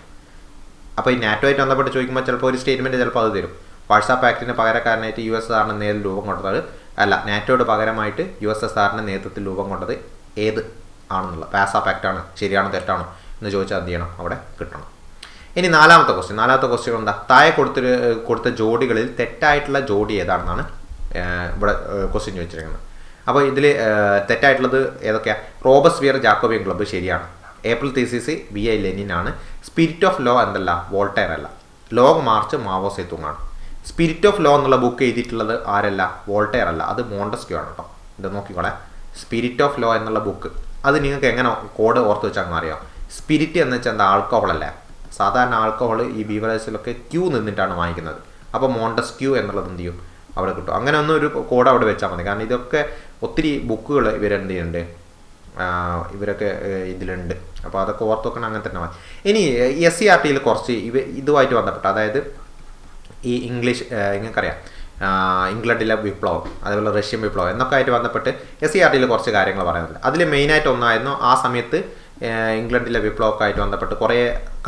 [SPEAKER 1] അപ്പോൾ ഈ നാറ്റോ ആയിട്ട് ബന്ധപ്പെട്ട് ചോദിക്കുമ്പോൾ ചിലപ്പോൾ ഒരു സ്റ്റേറ്റ്മെൻറ്റ് ചിലപ്പോൾ അത് തരും. വാഴ്സ പാക്ടിന് പകരക്കാരനായിട്ട് USSRന്റെ നേതൃത്വം രൂപം കൊണ്ടത് അല്ല, നാറ്റോയുടെ പകരമായിട്ട് USSRന്റെ നേതൃത്വത്തിൽ രൂപം കൊണ്ടത് ഏത് ആണെന്നുള്ള വാഴ്സ പാക്റ്റാണ്. ശരിയാണോ തെറ്റാണോ എന്ന് ചോദിച്ചാൽ എന്ത് ചെയ്യണം? അവിടെ കിട്ടണം. ഇനി നാലാമത്തെ ക്വസ്റ്റ്യൻ എന്താ? താഴെ കൊടുത്ത ജോഡികളിൽ തെറ്റായിട്ടുള്ള ജോഡി ഏതാണെന്നാണ് ഇവിടെ ക്വസ്റ്റ്യൻ ചോദിച്ചിരിക്കുന്നത്. അപ്പോൾ ഇതിൽ തെറ്റായിട്ടുള്ളത് ഏതൊക്കെയാണ്? റോബസ്പിയർ ജാക്കോബിയൻ ക്ലബ്ബ് ശരിയാണ്. ഏപ്രിൽ തീസിസ് BI ലെനിൻ ആണ്. സ്പിരിറ്റ് ഓഫ് ലോ എന്തല്ല? വോൾട്ടയർ അല്ല. ലോങ് മാർച്ച് മാവോ സേതുങ് ആണ്. സ്പിരിറ്റ് ഓഫ് ലോ എന്നുള്ള ബുക്ക് എഴുതിയിട്ടുള്ളത് ആരല്ല? വോൾട്ടയർ അല്ല, അത് മോണ്ടസ്ക്യൂ ആണ് കേട്ടോ. ഇത് നോക്കിക്കോളെ, സ്പിരിറ്റ് ഓഫ് ലോ എന്നുള്ള ബുക്ക്. അത് നിങ്ങൾക്ക് എങ്ങനെ കോഡ് ഓർത്ത് വെച്ചാൽ അങ്ങനെ അറിയാം. സ്പിരിറ്റ് എന്ന് വെച്ചാൽ എന്താ? ആൾക്കഹോൾ അല്ലേ. സാധാരണ ആൾക്കഹോൾ ഈ ബീവറേജിലൊക്കെ ക്യൂ നിന്നിട്ടാണ് വാങ്ങിക്കുന്നത്. അപ്പോൾ മോണ്ടസ്ക്യൂ എന്നുള്ളത് എന്ത് ചെയ്യും? അവിടെ കിട്ടും. അങ്ങനെ ഒന്നും ഒരു കോഡ് അവിടെ വെച്ചാൽ മതി. കാരണം ഇതൊക്കെ ഒത്തിരി ബുക്കുകൾ ഇവരെന്ത് ചെയ്യുന്നുണ്ട്, ഇവരൊക്കെ ഇതിലുണ്ട്. അപ്പോൾ അതൊക്കെ ഓർത്ത് വെക്കണം. അങ്ങനെ തന്നെ മതി. ഇനി SCERTയിൽ കുറച്ച് ഇതുമായിട്ട് ബന്ധപ്പെട്ട, അതായത് ഈ ഇംഗ്ലീഷ് നിങ്ങൾക്കറിയാം ഇംഗ്ലണ്ടിലെ വിപ്ലവം, അതേപോലെ റഷ്യൻ വിപ്ലവം എന്നൊക്കെ ആയിട്ട് ബന്ധപ്പെട്ട് SCERTയിൽ കുറച്ച് കാര്യങ്ങൾ പറയുന്നുണ്ട്. അതിൽ മെയിനായിട്ട് ഒന്നായിരുന്നു ആ സമയത്ത് ഇംഗ്ലണ്ടിലെ വിപ്ലവമൊക്കെ ആയിട്ട് ബന്ധപ്പെട്ട് കുറേ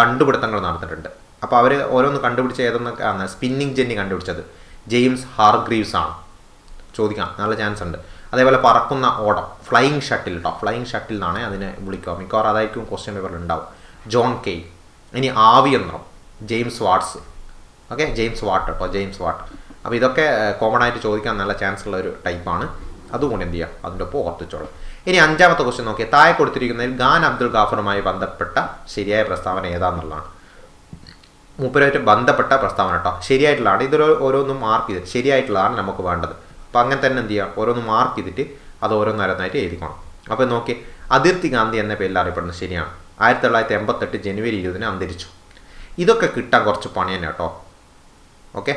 [SPEAKER 1] കണ്ടുപിടുത്തങ്ങൾ നടന്നിട്ടുണ്ട്. അപ്പോൾ അവർ ഓരോന്ന് കണ്ടുപിടിച്ച ഏതെന്നൊക്കെയാണ് സ്പിന്നിങ് ജെന്നി കണ്ടുപിടിച്ചത് ജെയിംസ് ഹാർഗ്രീവ്സ് ആണ്. ചോദിക്കാം, നല്ല ചാൻസ് ഉണ്ട്. അതേപോലെ പറക്കുന്ന ഓടം, ഫ്ലൈയിങ് ഷട്ടിൽ കേട്ടോ, ഫ്ലൈയിങ് ഷട്ടിൽ എന്നാണ് അതിനെ വിളിക്കുക, മിക്കവാറും അതായിരിക്കും ക്വസ്റ്റ്യൻ പേപ്പറിൽ ഉണ്ടാവും. John Kay. ഇനി ആവിയന്ത്രം, James Watts. Okay, James Watt കേട്ടോ, ജെയിംസ് വാട്ട്. അപ്പോൾ ഇതൊക്കെ കോമൺ ആയിട്ട് ചോദിക്കാൻ നല്ല ചാൻസ് ഉള്ള ഒരു ടൈപ്പാണ്. അതുകൊണ്ട് എന്ത് ചെയ്യുക, അതിൻ്റെ ഒപ്പം ഓർത്തിച്ചോളാം. ഇനി അഞ്ചാമത്തെ ക്വസ്റ്റ്യൻ നോക്കിയാൽ താഴെ കൊടുത്തിരിക്കുന്നതിൽ ഖാൻ അബ്ദുൽ ഗാഫറുമായി ബന്ധപ്പെട്ട ശരിയായ പ്രസ്താവന ഏതാണെന്നുള്ളതാണ്. മൂപ്പരുമായിട്ട് ബന്ധപ്പെട്ട പ്രസ്താവന കേട്ടോ, ശരിയായിട്ടുള്ളതാണ്. ഇതൊരു ഓരോന്നും മാർക്ക് ചെയ്തിട്ട് ശരിയായിട്ടുള്ളതാണ് നമുക്ക് വേണ്ടത്. അപ്പോൾ അങ്ങനെ തന്നെ എന്ത് ചെയ്യുക, ഓരോന്ന് മാർക്ക് ചെയ്തിട്ട് അത് ഓരോന്നോരോന്നായിട്ട് എഴുതിക്കണം. അപ്പോൾ നോക്കി, അതിർത്തി ഗാന്ധി എന്ന പേരിൽ അറിയപ്പെടുന്നത് ശരിയാണ്. 1988 ജനുവരി 20 അന്തരിച്ചു. ഇതൊക്കെ കിട്ടാൻ കുറച്ച് പണി തന്നെ കേട്ടോ. ഓക്കെ,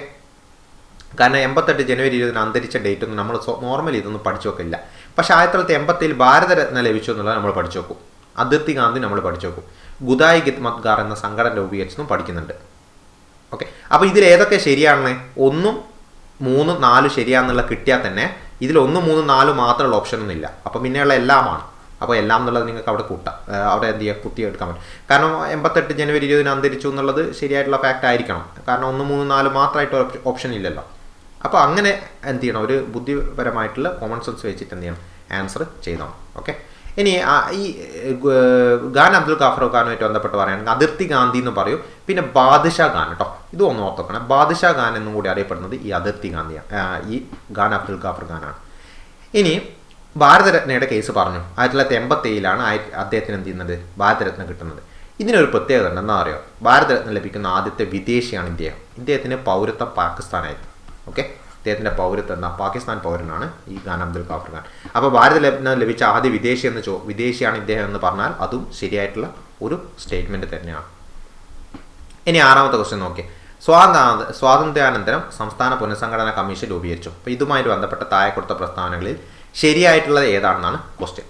[SPEAKER 1] കാരണം 88 ജനുവരി 20 അന്തരിച്ച ഡേറ്റ് ഒന്നും നമ്മൾ നോർമലി ഇതൊന്നും പഠിച്ചു വെക്കില്ല. പക്ഷേ 1987 ഭാരതരത്ന ലഭിച്ചു എന്നുള്ളത് നമ്മൾ പഠിച്ചു വെക്കും. അതിർത്തി ഗാന്ധി നമ്മൾ പഠിച്ചു വെക്കും. ഗുദായി ഖിദ്മത്ഗാർ എന്ന സംഘടന രൂപീകരിച്ചതും പഠിക്കുന്നുണ്ട്. ഓക്കെ, അപ്പോൾ ഇതിൽ ഏതൊക്കെ ശരിയാണെന്ന് 1, 3, 4 ശരിയാണെന്നുള്ള കിട്ടിയാൽ തന്നെ ഇതിൽ 1, 3, 4 മാത്രമുള്ള ഓപ്ഷനൊന്നും ഇല്ല. അപ്പോൾ പിന്നെയുള്ള എല്ലാമാണ്. അപ്പോൾ എല്ലാം എന്നുള്ളത് നിങ്ങൾക്ക് അവിടെ കൂട്ടാം, അവിടെ എന്ത് ചെയ്യുക, കുത്തിയെടുക്കാൻ പറ്റും. കാരണം 88 ജനുവരി 20 അന്തരിച്ചു എന്നുള്ളത് ശരിയായിട്ടുള്ള ഫാക്റ്റ് ആയിരിക്കണം. കാരണം 1, 3, 4 മാത്രമായിട്ട് ഓപ്ഷൻ ഇല്ലല്ലോ. അപ്പോൾ അങ്ങനെ എന്ത് ചെയ്യണം, ഒരു ബുദ്ധിപരമായിട്ടുള്ള കോമൺ സെൻസ് വെച്ചിട്ട് എന്ത് ചെയ്യണം, ആൻസർ ചെയ്തോണം. ഓക്കെ, ഇനി ഈ ഖാൻ അബ്ദുൽ ഗാഫർ ഖാനുമായിട്ട് ബന്ധപ്പെട്ട് പറയുകയാണെങ്കിൽ അതിർത്തി ഗാന്ധി എന്ന് പറയും. പിന്നെ ബാദ്ഷാ ഖാൻ കേട്ടോ, ഇത് ഒന്ന് ഓർത്തോക്കണം. ബാദ്ഷാ ഖാൻ എന്നും കൂടി അറിയപ്പെടുന്നത് ഈ അതിർത്തി ഗാന്ധിയാണ്, ഈ ഖാൻ അബ്ദുൽ ഗാഫർ ഖാനാണ്. ഇനി ഭാരതരത്നയുടെ കേസ് പറഞ്ഞു. 1987 അദ്ദേഹത്തിന് എന്ത് ചെയ്യുന്നത്, ഭാരതരത്ന കിട്ടുന്നത്. ഇതിനൊരു പ്രത്യേകത ഉണ്ട്, എന്താ പറയുക, ഭാരതരത്ന ലഭിക്കുന്ന ആദ്യത്തെ വിദേശിയാണ് ഇദ്ദേഹത്തിന് പൗരത്വം പാകിസ്ഥാനായിരുന്നു. ഓക്കെ, ഇദ്ദേഹത്തിൻ്റെ പൗരത്വം എന്താ, പാകിസ്ഥാൻ പൗരനാണ് ഈ ഖാൻ അബ്ദുൽ ഗാഫർ ഖാൻ. അപ്പോൾ ഭാരതരത്ന ലഭിച്ച ആദ്യ വിദേശിയാണ് ഇദ്ദേഹം എന്ന് പറഞ്ഞാൽ അതും ശരിയായിട്ടുള്ള ഒരു സ്റ്റേറ്റ്മെൻറ്റ് തന്നെയാണ്. ഇനി ആറാമത്തെ ക്വസ്റ്റ്യൻ നോക്കി, സ്വാതന്ത്ര്യാനന്തരം സംസ്ഥാന പുനഃസംഘടനാ കമ്മീഷൻ രൂപീകരിച്ചു. അപ്പോൾ ഇതുമായിട്ട് ബന്ധപ്പെട്ട താഴെ കൊടുത്ത പ്രസ്താവനകളിൽ ശരിയായിട്ടുള്ളത് ഏതാണെന്നാണ് ക്വസ്റ്റ്യൻ.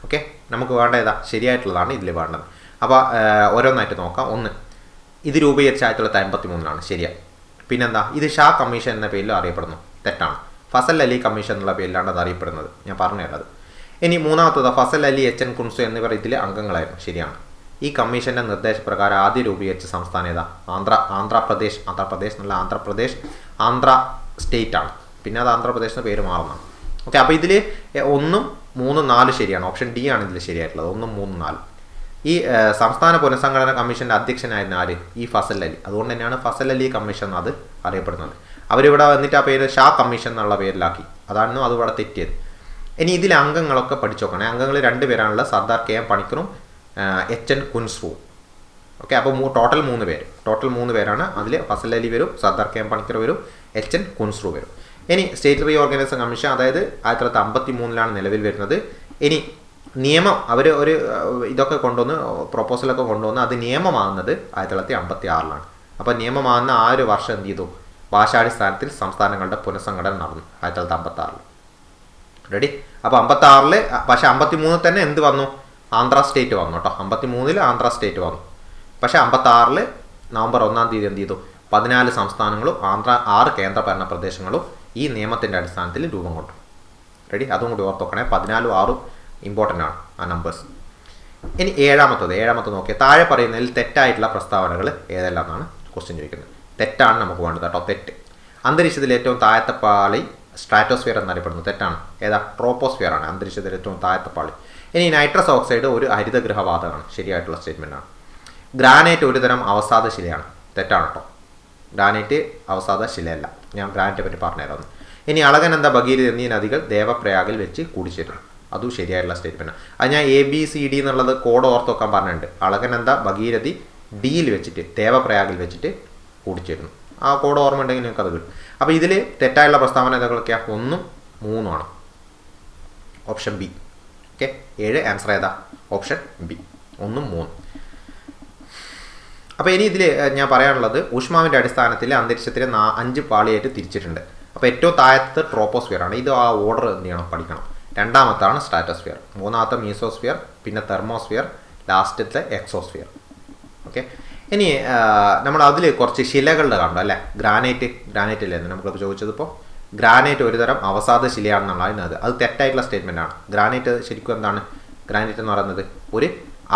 [SPEAKER 1] ഓക്കെ, നമുക്ക് വേണ്ട ഏതാ, ശരിയായിട്ടുള്ളതാണ് ഇതിൽ വേണ്ടത്. അപ്പോൾ ഓരോന്നായിട്ട് നോക്കാം. 1, ഇത് രൂപീകരിച്ച 1953 ശരിയാണ്. പിന്നെന്താ, ഇത് ഷാ കമ്മീഷൻ എന്ന പേരിൽ അറിയപ്പെടുന്നു, തെറ്റാണ്. ഫസൽ അലി കമ്മീഷൻ എന്നുള്ള പേരിലാണ് അത് അറിയപ്പെടുന്നത്, ഞാൻ പറഞ്ഞുതരാത്. ഇനി മൂന്നാമത്തത് ഫസൽ അലി, HN കുൻസു എന്നിവർ ഇതിലെ അംഗങ്ങളായിരുന്നു, ശരിയാണ്. ഈ കമ്മീഷൻ്റെ നിർദ്ദേശപ്രകാരം ആദ്യം രൂപീകരിച്ച സംസ്ഥാനം ഏതാ, ആന്ധ്രാപ്രദേശ് എന്നല്ല, ആന്ധ്ര സ്റ്റേറ്റ് ആണ്. പിന്നെ അത് ആന്ധ്രാപ്രദേശ് എന്ന പേര് മാറുന്നതാണ്. ഓക്കെ, അപ്പോൾ ഇതിൽ 1, 3, 4 ശരിയാണ്. ഓപ്ഷൻ ഡി ആണ് ഇതിൽ ശരിയായിട്ടുള്ളത്, 1, 3, 4. ഈ സംസ്ഥാന പുനഃസംഘടന കമ്മീഷൻ്റെ അധ്യക്ഷനായിരുന്ന ആര്, ഈ ഫസൽ അലി. അതുകൊണ്ട് തന്നെയാണ് ഫസൽ അലി കമ്മീഷൻ അത് അറിയപ്പെടുന്നത്. അവരിവിടെ വന്നിട്ട് ആ പേര് ഷാ കമ്മീഷൻ എന്നുള്ള പേരിലാക്കി, അതാണ് അതിവിടെ തെറ്റിയത്. ഇനി ഇതിലെ അംഗങ്ങളൊക്കെ പഠിച്ചു നോക്കണേ. അംഗങ്ങൾ 2 പേരാണുള്ളത്, സർദാർ KM പണിക്കറും HN കുൻസുവും. ഓക്കെ, അപ്പോൾ ടോട്ടൽ 3 പേരാണ്. അതിൽ ഫസൽ അലി വരും, സർദാർ KM പണിക്കർ വരും, HN കുൻസു വരും. ഇനി സ്റ്റേറ്റ് റീ ഓർഗനൈസേഷൻ കമ്മീഷൻ, അതായത് 1953 നിലവിൽ വരുന്നത്. ഇനി നിയമം അവർ ഇതൊക്കെ കൊണ്ടുവന്ന് പ്രൊപ്പോസലൊക്കെ കൊണ്ടുവന്ന് അത് നിയമമാകുന്നത് 1956. അപ്പോൾ നിയമമാകുന്ന ആ ഒരു വർഷം എന്ത് ചെയ്തു, ഭാഷാടിസ്ഥാനത്തിൽ സംസ്ഥാനങ്ങളുടെ പുനഃസംഘടന നടന്നു 1956. റെഡി. അപ്പോൾ 56 പക്ഷേ 53 തന്നെ എന്ത് വന്നു, ആന്ധ്ര സ്റ്റേറ്റ് വന്നു കേട്ടോ. 53 ആന്ധ്ര സ്റ്റേറ്റ് വന്നു. പക്ഷേ 56 നവംബർ 1 എന്ത് ചെയ്തു, 14 സംസ്ഥാനങ്ങളും 6 കേന്ദ്രഭരണ പ്രദേശങ്ങളും ഈ നിയമത്തിൻ്റെ അടിസ്ഥാനത്തിൽ രൂപം കൊണ്ടു. റെഡി, അതും കൂടി ഓർത്തോക്കണേ. 14, 6 ഇമ്പോർട്ടൻ്റ് ആണ് ആ നമ്പേഴ്സ്. ഇനി ഏഴാമത്തത് നോക്കിയാൽ താഴെ പറയുന്നതിൽ തെറ്റായിട്ടുള്ള പ്രസ്താവനകൾ ഏതെല്ലാം എന്നാണ് ക്വസ്റ്റ്യൻ ചോദിക്കുന്നത്. തെറ്റാണ് നമുക്ക് വേണ്ടത് കേട്ടോ. തെറ്റ്. അന്തരീക്ഷത്തിൽ ഏറ്റവും താഴത്തെ പാളി സ്ട്രാറ്റോസ്ഫിയർ എന്നറിയപ്പെടുന്നു, തെറ്റാണ്. ഏതാ, ട്രോപ്പോസ്ഫിയർ ആണ് അന്തരീക്ഷത്തിൽ ഏറ്റവും താഴത്തെ പാളി. ഇനി നൈട്രസ് ഓക്സൈഡ് ഒരു ഹരിതഗൃഹവാതകമാണ്, ശരിയായിട്ടുള്ള സ്റ്റേറ്റ്മെൻറ്റാണ്. ഗ്രാനൈറ്റ് ഒരു തരം അവസാദ ശിലയാണ്, തെറ്റാണ് കേട്ടോ. ഗ്രാനൈറ്റ് അവസാദ ശിലയല്ല, ഞാൻ ഗ്രാനൈറ്റിനെ പറ്റി പറഞ്ഞുതരാം. ഇനി അളകനന്ദ, ഭഗീരഥി എന്നീ നദികൾ ദേവപ്രയാഗിൽ വെച്ച് കൂടിച്ചേരുന്നു, അതും ശരിയായിട്ടുള്ള സ്റ്റേറ്റ്മെൻറ്റാണ്. അത് ഞാൻ ABCD എന്നുള്ളത് കോഡ് ഓർത്ത് വെക്കാൻ പറഞ്ഞിട്ടുണ്ട്. അളകനന്ദ, ഭഗീരഥി ഡിയിൽ വെച്ചിട്ട് ദേവപ്രയാഗിൽ വെച്ചിട്ട് കൂടിച്ചേരുന്നു. ആ കോഡ് ഓർമ്മ ഉണ്ടെങ്കിൽ നിങ്ങൾക്ക് അത് കിട്ടും. അപ്പോൾ ഇതിൽ തെറ്റായുള്ള പ്രസ്താവന ഏതൊക്കെയാണ്, 1, 3 ആണ്. Option B. ഓക്കെ, 7 ആൻസർ ഏതാ, ഓപ്ഷൻ ബി, 1, 3. അപ്പോൾ ഇനി ഇതിൽ ഞാൻ പറയാനുള്ളത് ഊഷ്മാവിൻ്റെ അടിസ്ഥാനത്തിൽ അന്തരീക്ഷത്തിലെ 5 പാളിയായിട്ട് തിരിച്ചിട്ടുണ്ട്. അപ്പോൾ ഏറ്റവും താഴത്ത് ട്രോപ്പോസ്ഫിയർ ആണ്. ഇത് ആ ഓർഡർ എന്ത് ചെയ്യണം, പഠിക്കണം. രണ്ടാമത്താണ് സ്ട്രാറ്റോസ്ഫിയർ, മൂന്നാമത്തെ മീസോസ്ഫിയർ, പിന്നെ തെർമോസ്ഫിയർ, ലാസ്റ്റത്തെ എക്സോസ്ഫിയർ. ഓക്കെ, ഇനി നമ്മൾ അതിൽ കുറച്ച് ശിലകളുടെ കണ്ടു അല്ലേ, ഗ്രാനൈറ്റ് അല്ലേ നമുക്കത് ചോദിച്ചതിപ്പോൾ. ഗ്രാനൈറ്റ് ഒരു തരം അവസാദ ശിലയാണെന്നുള്ളത് അത് തെറ്റായിട്ടുള്ള സ്റ്റേറ്റ്മെൻ്റ് ആണ്. ഗ്രാനൈറ്റ് ശരിക്കും എന്താണ്? ഗ്രാനൈറ്റ് എന്ന് പറയുന്നത് ഒരു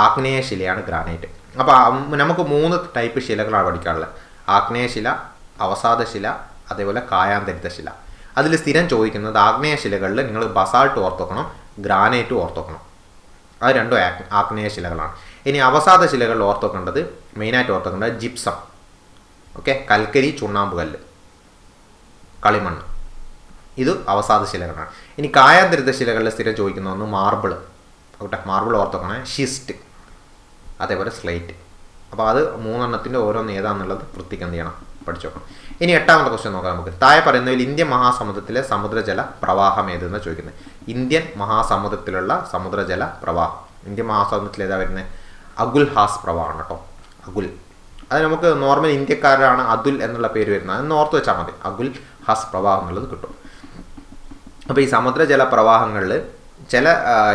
[SPEAKER 1] ആഗ്നേയ ശിലയാണ് ഗ്രാനൈറ്റ്. അപ്പോൾ നമുക്ക് 3 ടൈപ്പ് ശിലകളാണ് പഠിക്കാനുള്ളത്: ആഗ്നേയശില, അവസാദ ശില, അതേപോലെ കായാന്തരിത ശില. അതിൽ സ്ഥിരം ചോദിക്കുന്നത് ആഗ്നേയ ശിലകളിൽ നിങ്ങൾ ബസാൾട്ട് ഓർത്തോക്കണം, ഗ്രാനൈറ്റ് ഓർത്തോക്കണം. അത് രണ്ടും ആഗ്നേയ ശിലകളാണ്. ഇനി അവസാദ ശിലകളിൽ ഓർത്തോക്കേണ്ടത്, മെയിനായിട്ട് ഓർത്തോക്കേണ്ടത് ജിപ്സം, ഓക്കെ, കൽക്കരി, ചുണ്ണാമ്പ് കല്ല്, കളിമണ്ണ്, ഇത് അവസാദ ശിലകളാണ്. ഇനി കായാന്തരിത ശിലകളിൽ സ്ഥിരം ചോദിക്കുന്ന ഒന്ന് മാർബിൾ, ഓക്കെ, മാർബിൾ ഓർത്തോക്കണം, ഷിസ്റ്റ്, അതേപോലെ സ്ലേറ്റ്. അപ്പോൾ അത് 3 ഓരോന്ന് ഏതാണെന്നുള്ളത് വൃത്തിക്ക് എന്ത് ചെയ്യണം, പഠിച്ചോക്കണം. ഇനി 8ാമത്തെ ക്വസ്റ്റ്യൻ നോക്കാം നമുക്ക്. താഴെ പറയുന്നതിൽ ഇന്ത്യൻ മഹാസമുദ്രത്തിലെ സമുദ്രജല പ്രവാഹം ഏതെന്ന് ചോദിക്കുന്നത്. ഇന്ത്യൻ മഹാസമുദ്രത്തിലുള്ള സമുദ്രജല പ്രവാഹം, ഇന്ത്യൻ മഹാസമുദ്രത്തിൽ ഏതാ വരുന്നത്? അഗുൽ ഹാസ് പ്രവാഹമാണ് കേട്ടോ, അഗുൽ. അത് നമുക്ക് നോർമൽ ഇന്ത്യക്കാരാണ് അതുൽ എന്നുള്ള പേര് വരുന്നത്, അതൊന്ന് ഓർത്ത് വെച്ചാൽ മതി. അഗുൽ ഹാസ് പ്രവാഹം എന്നുള്ളത് കിട്ടും. അപ്പോൾ ഈ സമുദ്രജല പ്രവാഹങ്ങളിൽ ചില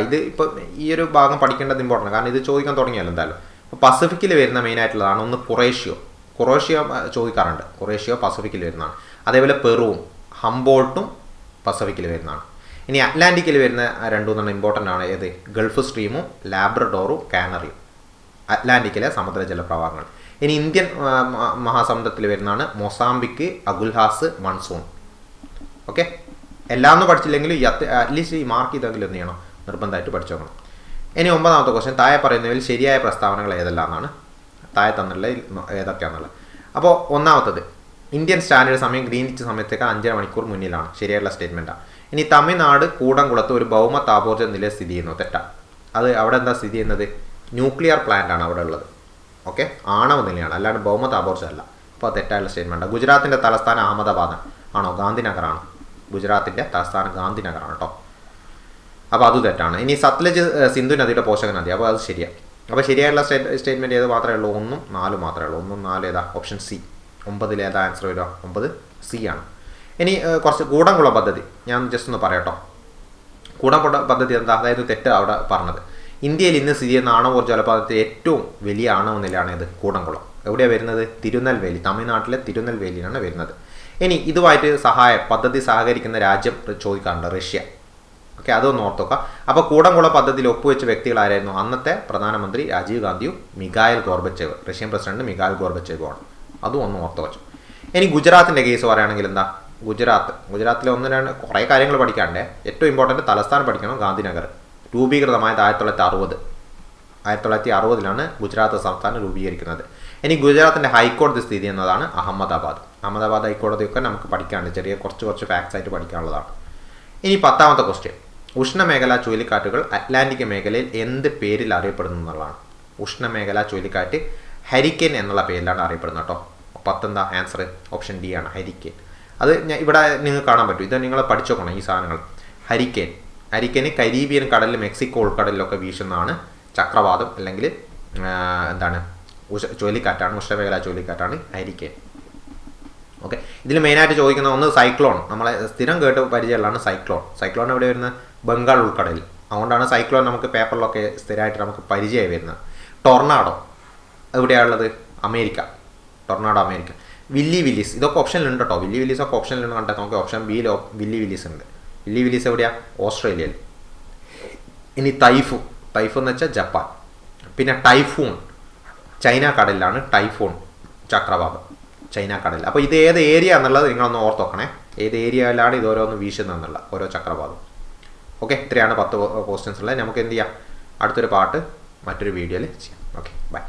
[SPEAKER 1] ഇത് ഇപ്പോൾ ഈ ഒരു ഭാഗം പഠിക്കേണ്ടത് ഇമ്പോർട്ടൻ്റ്, കാരണം ഇത് ചോദിക്കാൻ തുടങ്ങിയല്ലോ എന്തായാലും. അപ്പോൾ പസഫിക്കിൽ വരുന്ന മെയിനായിട്ടുള്ളതാണ് ഒന്ന് കുറേഷ്യോ ചോദിക്കാറുണ്ട്, കുറേഷ്യോ പസഫിക്കിൽ വരുന്നതാണ്. അതേപോലെ പെറുവും ഹംബോൾട്ടും പസഫിക്കിൽ വരുന്നതാണ്. ഇനി അറ്റ്ലാന്റിക്കിൽ വരുന്ന 2 ഇമ്പോർട്ടൻ്റ് ആണ്. ഏത്? ഗൾഫ് സ്ട്രീമും ലാബ്രഡോറും കാനറിയും, അറ്റ്ലാന്റിക്കിലെ സമുദ്രജല പ്രവാഹങ്ങൾ. ഇനി ഇന്ത്യൻ മഹാസമുദ്രത്തിൽ വരുന്നതാണ് മൊസാംബിക്ക്, അഗുൽഹാസ്, മൺസൂൺ. ഓക്കെ, എല്ലാം ഒന്നും പഠിച്ചില്ലെങ്കിലും അറ്റ്ലീസ്റ്റ് ഈ മാർക്ക് ചെയ്തെങ്കിലും എന്ത് ചെയ്യണം, നിർബന്ധമായിട്ട് പഠിച്ചു നോക്കണം. ഇനി 9ാമത്തെ ക്വസ്റ്റ്യൻ, താഴെ പറയുന്നതിൽ ശരിയായ പ്രസ്താവനകൾ ഏതെല്ലാം എന്നാണ് താഴെ തന്നുള്ള ഏതൊക്കെയാണെന്നുള്ളത്. അപ്പോൾ 1ാമത്തത്, ഇന്ത്യൻ സ്റ്റാൻഡേർഡ് സമയം ഗ്രീനിച്ച് സമയത്തേക്ക് 5.5 മണിക്കൂർ മുന്നിലാണ്, ശരിയായുള്ള സ്റ്റേറ്റ്മെൻറ്റാണ്. ഇനി തമിഴ്നാട് കൂടംകുളത്ത് ഒരു ഭൗമ താപോർജ്ജ നില സ്ഥിതി ചെയ്യുന്നു, തെറ്റാ. അത് അവിടെ എന്താ സ്ഥിതി ചെയ്യുന്നത്? ന്യൂക്ലിയർ പ്ലാന്റ് ആണ് അവിടെ ഉള്ളത്, ഓക്കെ, ആണവ നിലയാണ്, അല്ലാണ്ട് ഭൗമ താപോർജ്ജം അല്ല. അപ്പോൾ തെറ്റായുള്ള സ്റ്റേറ്റ്മെൻറ്റാണ്. ഗുജറാത്തിൻ്റെ തലസ്ഥാനം അഹമ്മദാബാദ് ആണോ? ഗാന്ധിനഗറാണ്. ഗുജറാത്തിൻ്റെ തലസ്ഥാനം ഗാന്ധിനഗറാണ് കേട്ടോ. അപ്പോൾ അത് തെറ്റാണ്. ഇനി സത്ലജ് സിന്ധു നദിയുടെ പോഷക നദി, അപ്പോൾ അത് ശരിയാണ്. അപ്പോൾ ശരിയായുള്ള സ്റ്റേറ്റ്മെൻറ്റ് ഏത് മാത്രമേ ഉള്ളൂ? 1ഉം 4 മാത്രമേ ഉള്ളൂ. 1ഉം 4 ഏതാ? Option C. 9 ഏതാ ആൻസർ വരിക? 9 സി ആണ്. ഇനി കുറച്ച് കൂടംകുളം പദ്ധതി ഞാൻ ജസ്റ്റ് ഒന്ന് പറയട്ടോ. കൂടംകുളം പദ്ധതി എന്താ? അതായത് തെറ്റ് അവിടെ പറഞ്ഞത്. ഇന്ത്യയിൽ ഇന്ന് സ്ഥിതി ചെയ്യുന്ന ആണവോർജ്ജോൽപാദനത്തിൽ ഏറ്റവും വലിയ ആണവ നിലയാണ് ഇത് കൂടംകുളം. എവിടെയാണ് വരുന്നത്? തിരുനെൽവേലി, തമിഴ്നാട്ടിലെ തിരുനെൽവേലിയിലാണ് വരുന്നത്. ഇനി ഇതുമായിട്ട് പദ്ധതി സഹകരിക്കുന്ന രാജ്യം ചോദിക്കാറുണ്ട്, റഷ്യ. ഓക്കെ, അതൊന്ന് ഓർത്തോക്കാം. അപ്പോൾ കൂടംകുളം പദ്ധതിയിൽ ഒപ്പുവെച്ച വ്യക്തികളായിരുന്നു അന്നത്തെ പ്രധാനമന്ത്രി രാജീവ് ഗാന്ധിയും Mikhail Gorbachev, Russian president Mikhail ഗോർബച്ചേവുമാണ്. അതും ഒന്ന് ഓർത്ത് വെച്ചു. ഇനി ഗുജറാത്തിൻ്റെ കേസ് പറയുകയാണെങ്കിൽ എന്താ? ഗുജറാത്തിലെ 1-2 കുറേ കാര്യങ്ങൾ പഠിക്കാണ്ടേ. ഏറ്റവും ഇമ്പോർട്ടൻറ്റ് തലസ്ഥാനം പഠിക്കണം, ഗാന്ധിനഗർ. രൂപീകൃതമായത് 1960 ഗുജറാത്ത് സംസ്ഥാനം രൂപീകരിക്കുന്നത്. ഇനി ഗുജറാത്തിൻ്റെ ഹൈക്കോടതി സ്ഥിതി ചെയ്യുന്നതാണ് അഹമ്മദാബാദ് ഹൈക്കോടതിയൊക്കെ നമുക്ക് പഠിക്കാനുണ്ട്, ചെറിയ കുറച്ച് ഫാക്ട്സ് ആയിട്ട് പഠിക്കാനുള്ളതാണ്. ഇനി 10ാമത്തെ ക്വസ്റ്റ്യൻ, ഉഷ്ണമേഖലാ ചുഴലിക്കാറ്റുകൾ അറ്റ്ലാന്റിക് മേഖലയിൽ എന്ത് പേരിൽ അറിയപ്പെടുന്നു എന്നുള്ളതാണ്. ഉഷ്ണമേഖലാ ചുഴലിക്കാറ്റ് ഹരിക്കേൻ എന്നുള്ള പേരിലാണ് അറിയപ്പെടുന്നത് കേട്ടോ. 10 എന്താ ആൻസർ? ഓപ്ഷൻ ഡി ആണ്, ഹരിക്കേൻ. അത് ഇവിടെ നിങ്ങൾക്ക് കാണാൻ പറ്റും, ഇത് നിങ്ങൾ പഠിച്ചു നോക്കണം ഈ സാധനങ്ങൾ. ഹരിക്കേന് കരീബിയൻ കടലിൽ, മെക്സിക്കോ ഉൾക്കടലിലൊക്കെ വീശുന്നതാണ് ചക്രവാതം, അല്ലെങ്കിൽ എന്താണ്, ചുഴലിക്കാറ്റാണ്, ഉഷ്ണമേഖലാ ചുഴലിക്കാറ്റാണ് ഹരിക്കേൻ. ഓക്കെ, ഇതിൽ മെയിനായിട്ട് ചോദിക്കുന്ന ഒന്ന് സൈക്ലോൺ. നമ്മളെ സ്ഥിരം കേട്ട് പരിചയമുള്ളതാണ് സൈക്ലോൺ എവിടെ വരുന്നത്? ബംഗാൾ ഉൾക്കടലിൽ. അതുകൊണ്ടാണ് സൈക്ലോൺ നമുക്ക് പേപ്പറിലൊക്കെ സ്ഥിരമായിട്ട് നമുക്ക് പരിചയമായി വരുന്നത്. ടൊർണാഡോ എവിടെയാണുള്ളത്? അമേരിക്ക. വില്ലി വില്ലീസ്, ഇതൊക്കെ ഓപ്ഷനിലുണ്ട് കേട്ടോ. വില്ലി വില്ലീസ് ഒക്കെ ഓപ്ഷനിലുണ്ട് കണ്ടാൽ നമുക്ക് ഓപ്ഷൻ ബിയിൽ വില്ലി വില്ലീസ് ഉണ്ട്. വില്ലി വില്ലീസ് എവിടെയാണ്? ഓസ്ട്രേലിയയിൽ. ഇനി തൈഫൂൺ എന്ന് വെച്ചാൽ ജപ്പാൻ. പിന്നെ ടൈഫൂൺ ചൈന കടലിലാണ്. ടൈഫൂൺ ചക്രവാതം ചൈന കടലിൽ. അപ്പോൾ ഇത് ഏത് ഏരിയ എന്നുള്ളത് നിങ്ങളൊന്ന് ഓർത്ത് നോക്കണേ, ഏത് ഏരിയയിലാണ് ഇത് ഓരോന്ന് വീശുന്നതെന്നുള്ള ഓരോ ചക്രവാതം. ഓക്കെ, ഇത്രയാണ് 10 ക്വസ്റ്റ്യൻസ് ഉള്ളത്. നമുക്ക് എന്ത് ചെയ്യാം, അടുത്തൊരു പാട്ട് മറ്റൊരു വീഡിയോയിൽ ചെയ്യാം. Okay, by.